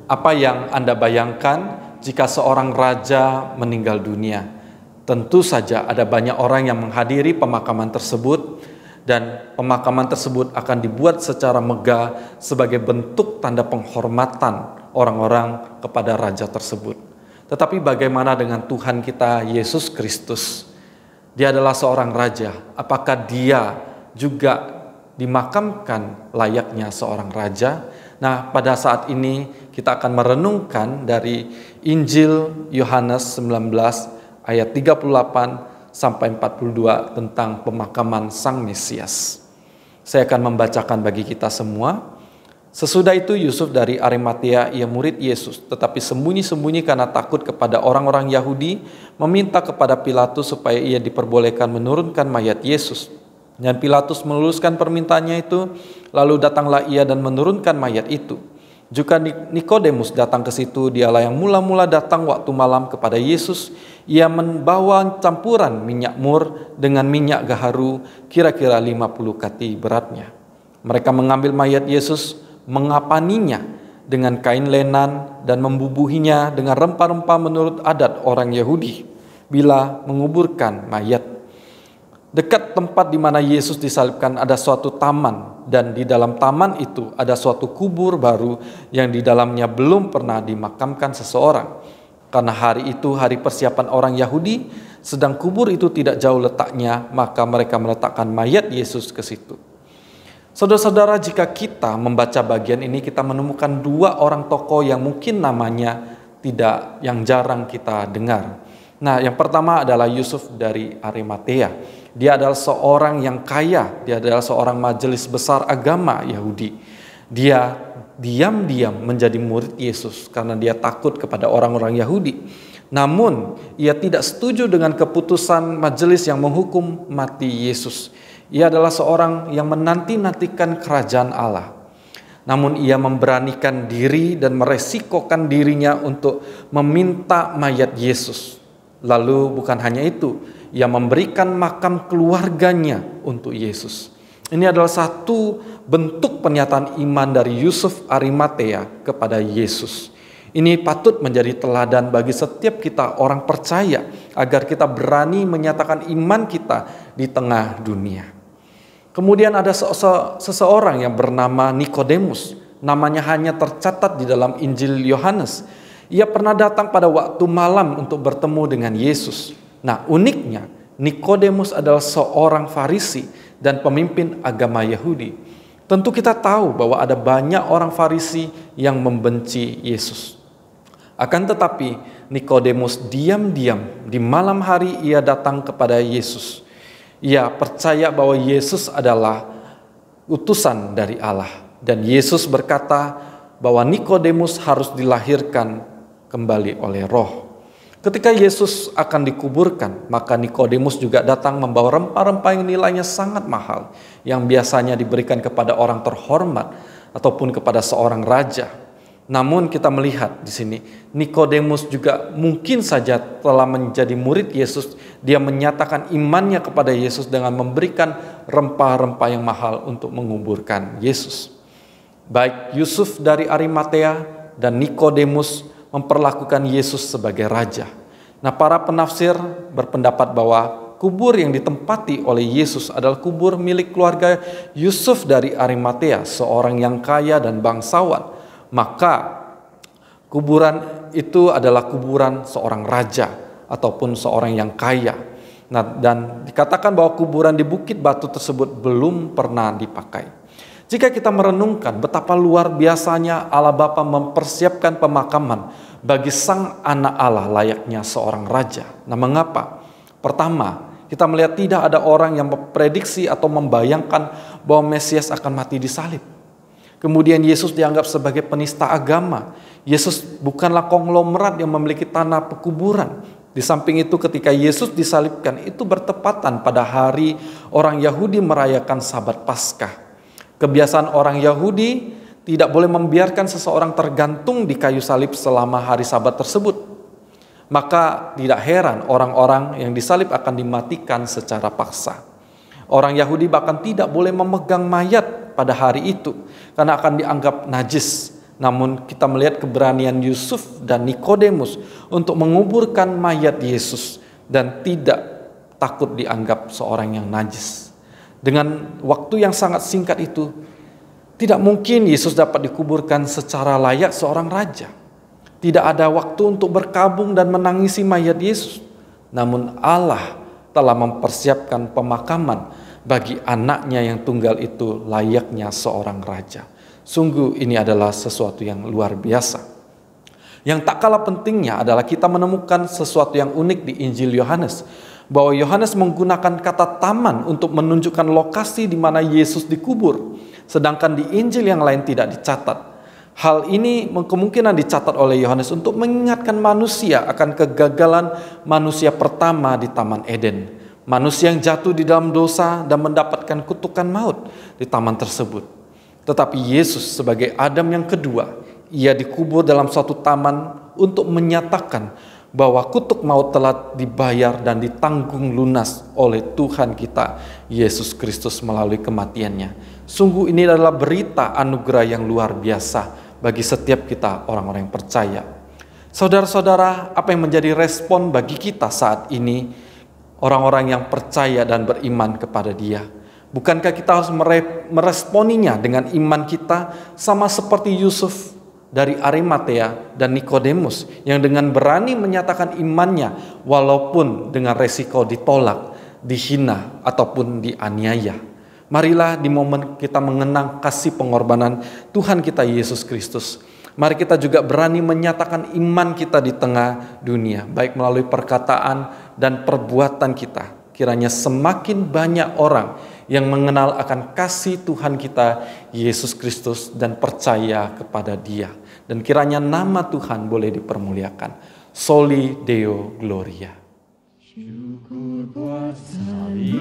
Apa yang Anda bayangkan jika seorang raja meninggal dunia? Tentu saja ada banyak orang yang menghadiri pemakaman tersebut, dan pemakaman tersebut akan dibuat secara megah sebagai bentuk tanda penghormatan orang-orang kepada raja tersebut. Tetapi bagaimana dengan Tuhan kita Yesus Kristus? Dia adalah seorang raja. Apakah dia juga dimakamkan layaknya seorang raja? Nah, pada saat ini kita akan merenungkan dari Injil Yohanes 19 ayat 38 sampai 42 tentang pemakaman Sang Mesias. Saya akan membacakan bagi kita semua. Sesudah itu Yusuf dari Arimatea, ia murid Yesus, tetapi sembunyi-sembunyi karena takut kepada orang-orang Yahudi, meminta kepada Pilatus supaya ia diperbolehkan menurunkan mayat Yesus. Dan Pilatus meluluskan permintaannya itu, lalu datanglah ia dan menurunkan mayat itu. Juga Nikodemus datang ke situ, dialah yang mula-mula datang waktu malam kepada Yesus. Ia membawa campuran minyak mur dengan minyak gaharu, kira-kira 50 kati beratnya. Mereka mengambil mayat Yesus, mengapaninya dengan kain lenan dan membubuhinya dengan rempah-rempah menurut adat orang Yahudi bila menguburkan mayat. Dekat tempat di mana Yesus disalibkan ada suatu taman, dan di dalam taman itu ada suatu kubur baru yang di dalamnya belum pernah dimakamkan seseorang. Karena hari itu hari persiapan orang Yahudi, sedang kubur itu tidak jauh letaknya, maka mereka meletakkan mayat Yesus ke situ. Saudara-saudara, jika kita membaca bagian ini, kita menemukan dua orang tokoh yang mungkin namanya yang jarang kita dengar. Nah, yang pertama adalah Yusuf dari Arimatea. Dia adalah seorang yang kaya, dia adalah seorang majelis besar agama Yahudi. Dia diam-diam menjadi murid Yesus karena dia takut kepada orang-orang Yahudi. Namun, ia tidak setuju dengan keputusan majelis yang menghukum mati Yesus. Ia adalah seorang yang menanti-nantikan kerajaan Allah. Namun ia memberanikan diri dan meresikokan dirinya untuk meminta mayat Yesus. Lalu bukan hanya itu, ia memberikan makam keluarganya untuk Yesus. Ini adalah satu bentuk pernyataan iman dari Yusuf Arimatea kepada Yesus. Ini patut menjadi teladan bagi setiap kita orang percaya, agar kita berani menyatakan iman kita di tengah dunia. Kemudian ada seseorang yang bernama Nikodemus. Namanya hanya tercatat di dalam Injil Yohanes. Ia pernah datang pada waktu malam untuk bertemu dengan Yesus. Nah, uniknya Nikodemus adalah seorang Farisi dan pemimpin agama Yahudi. Tentu kita tahu bahwa ada banyak orang Farisi yang membenci Yesus. Akan tetapi Nikodemus diam-diam di malam hari ia datang kepada Yesus. Ia percaya bahwa Yesus adalah utusan dari Allah. Dan Yesus berkata bahwa Nikodemus harus dilahirkan kembali oleh Roh. Ketika Yesus akan dikuburkan, maka Nikodemus juga datang membawa rempah-rempah yang nilainya sangat mahal, yang biasanya diberikan kepada orang terhormat ataupun kepada seorang raja. Namun kita melihat di sini, Nikodemus juga mungkin saja telah menjadi murid Yesus. Dia menyatakan imannya kepada Yesus dengan memberikan rempah-rempah yang mahal untuk menguburkan Yesus. Baik Yusuf dari Arimatea dan Nikodemus memperlakukan Yesus sebagai raja. Nah, para penafsir berpendapat bahwa kubur yang ditempati oleh Yesus adalah kubur milik keluarga Yusuf dari Arimatea, seorang yang kaya dan bangsawan. Maka kuburan itu adalah kuburan seorang raja ataupun seorang yang kaya. Nah, dan dikatakan bahwa kuburan di Bukit Batu tersebut belum pernah dipakai. Jika kita merenungkan betapa luar biasanya Allah Bapa mempersiapkan pemakaman bagi sang anak Allah layaknya seorang raja. Nah, mengapa? Pertama, kita melihat tidak ada orang yang memprediksi atau membayangkan bahwa Mesias akan mati disalib. Kemudian Yesus dianggap sebagai penista agama. Yesus bukanlah konglomerat yang memiliki tanah pekuburan. Di samping itu ketika Yesus disalibkan itu bertepatan pada hari orang Yahudi merayakan Sabat Paskah. Kebiasaan orang Yahudi tidak boleh membiarkan seseorang tergantung di kayu salib selama hari Sabat tersebut. Maka tidak heran orang-orang yang disalib akan dimatikan secara paksa. Orang Yahudi bahkan tidak boleh memegang mayat pada hari itu karena akan dianggap najis. Namun kita melihat keberanian Yusuf dan Nikodemus untuk menguburkan mayat Yesus dan tidak takut dianggap seorang yang najis. Dengan waktu yang sangat singkat itu, tidak mungkin Yesus dapat dikuburkan secara layak seorang raja. Tidak ada waktu untuk berkabung dan menangisi mayat Yesus. Namun Allah telah mempersiapkan pemakaman bagi anaknya yang tunggal itu layaknya seorang raja. Sungguh ini adalah sesuatu yang luar biasa. Yang tak kalah pentingnya adalah kita menemukan sesuatu yang unik di Injil Yohanes, bahwa Yohanes menggunakan kata taman untuk menunjukkan lokasi di mana Yesus dikubur, sedangkan di Injil yang lain tidak dicatat. Hal ini kemungkinan dicatat oleh Yohanes untuk mengingatkan manusia akan kegagalan manusia pertama di Taman Eden. Manusia yang jatuh di dalam dosa dan mendapatkan kutukan maut di taman tersebut. Tetapi Yesus sebagai Adam yang kedua, ia dikubur dalam suatu taman untuk menyatakan bahwa kutuk maut telah dibayar dan ditanggung lunas oleh Tuhan kita, Yesus Kristus melalui kematiannya. Sungguh ini adalah berita anugerah yang luar biasa bagi setiap kita orang-orang yang percaya. Saudara-saudara, apa yang menjadi respon bagi kita saat ini, orang-orang yang percaya dan beriman kepada Dia? Bukankah kita harus meresponinya dengan iman kita sama seperti Yusuf dari Arimatea dan Nikodemus yang dengan berani menyatakan imannya walaupun dengan resiko ditolak, dihina ataupun dianiaya? Marilah di momen kita mengenang kasih pengorbanan Tuhan kita Yesus Kristus, mari kita juga berani menyatakan iman kita di tengah dunia, baik melalui perkataan dan perbuatan kita. Kiranya semakin banyak orang yang mengenal akan kasih Tuhan kita Yesus Kristus dan percaya kepada Dia. Dan kiranya nama Tuhan boleh dipermuliakan. Soli Deo Gloria. Syukur buat salib